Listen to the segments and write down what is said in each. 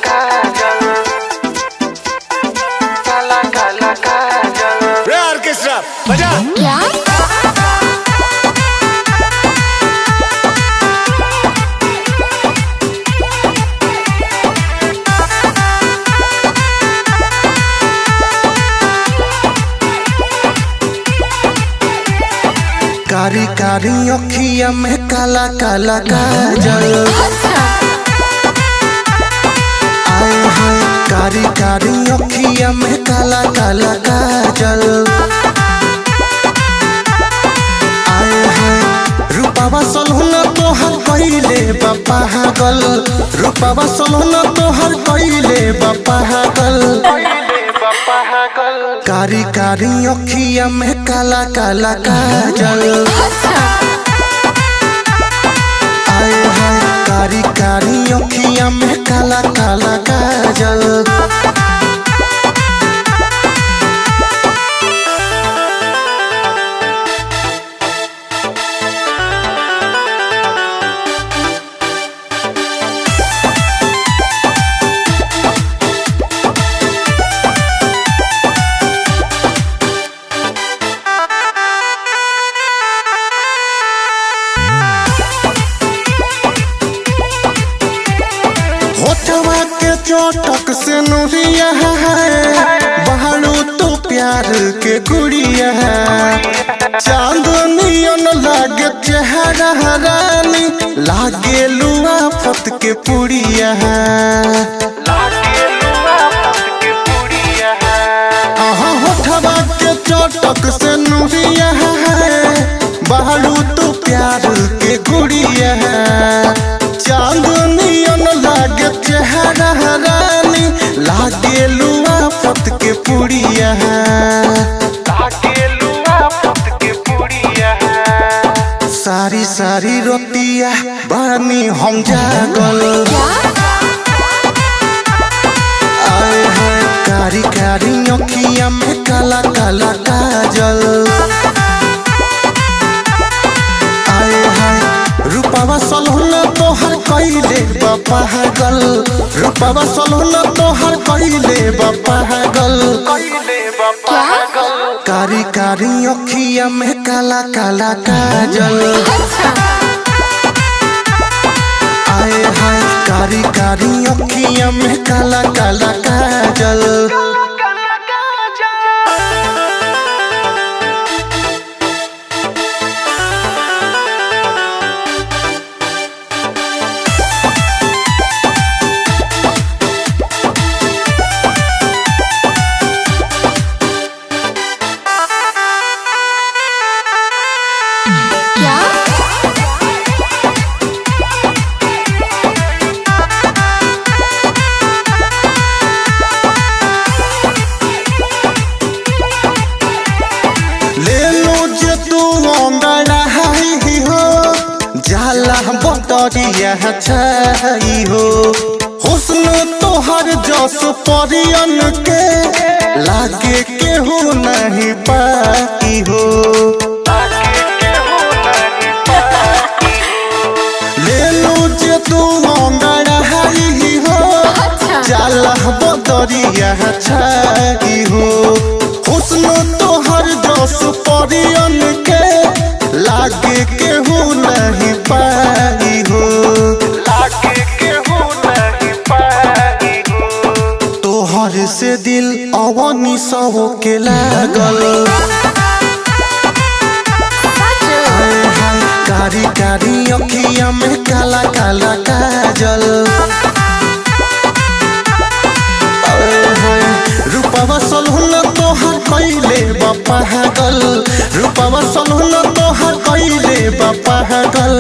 काजल, काला काला काजल। रे ऑर्केस्ट्रा बजा। क्या? कारी कारी अखिया में काला काला काजल, आए हाय कारी कारी अखिया में काला काला काजल, आए हाय रूपावा सलहुना तोहर कइले बा पागल, रूपावा सलहुना तोहर कइले बा पागल, कारी कारी अखिया में काला काला काजल, आए हाय कारी कारी अखिया में काला काला काजल। होठवा के चोटक से नुरिया है, बहारू तो प्यार के गुड़िया है, चांदनियन लागे चेहरा रानी, लागे लुआ फत के पुड़िया है, होठवा के चोटक से नुरिया है, बहारू तो प्यार के गुड़िया है, चांदनियन लागे चेहरा रानी, लागे लुआ फत के पुड़िया है, सारी सारी रोतिया बानी हम जागल, आए हाय कारी कारी अखिया में काला काला काजल, आए हाय रूपावा सलहुना तोहर कइले बा पागल, रूपावा सलहुना तोहर कइले बा पागल, कारी कारी अखिया में काला काला काजल, आए हाय कारी कारी अखिया में काला काला काजल। जाला बटरिया छाई हो, हुस्न तोहर जस परियन के, लागे केहू नहीं पाई हो, ले लो जे तू अंगड़ाई हो, जाला बटरिया छाई हो, हुस्न तोहर जस परियन के, लागे केहू नहीं पाई हो, तोहर से दिल अवनी सब के लागल, हाय हाय कारी कारी अखिया में काला काला काजल, रूपावा सलहुना तोहर कइले बा पागल, रूपावा सलहुना तोहर कइले बा पागल,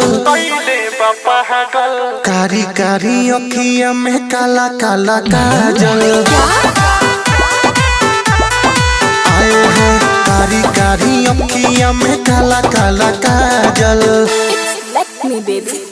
कारी कारी अखिया में काला काला काजल, आए हाय कारी कारी अखिया में काला काला काजल। Let me baby।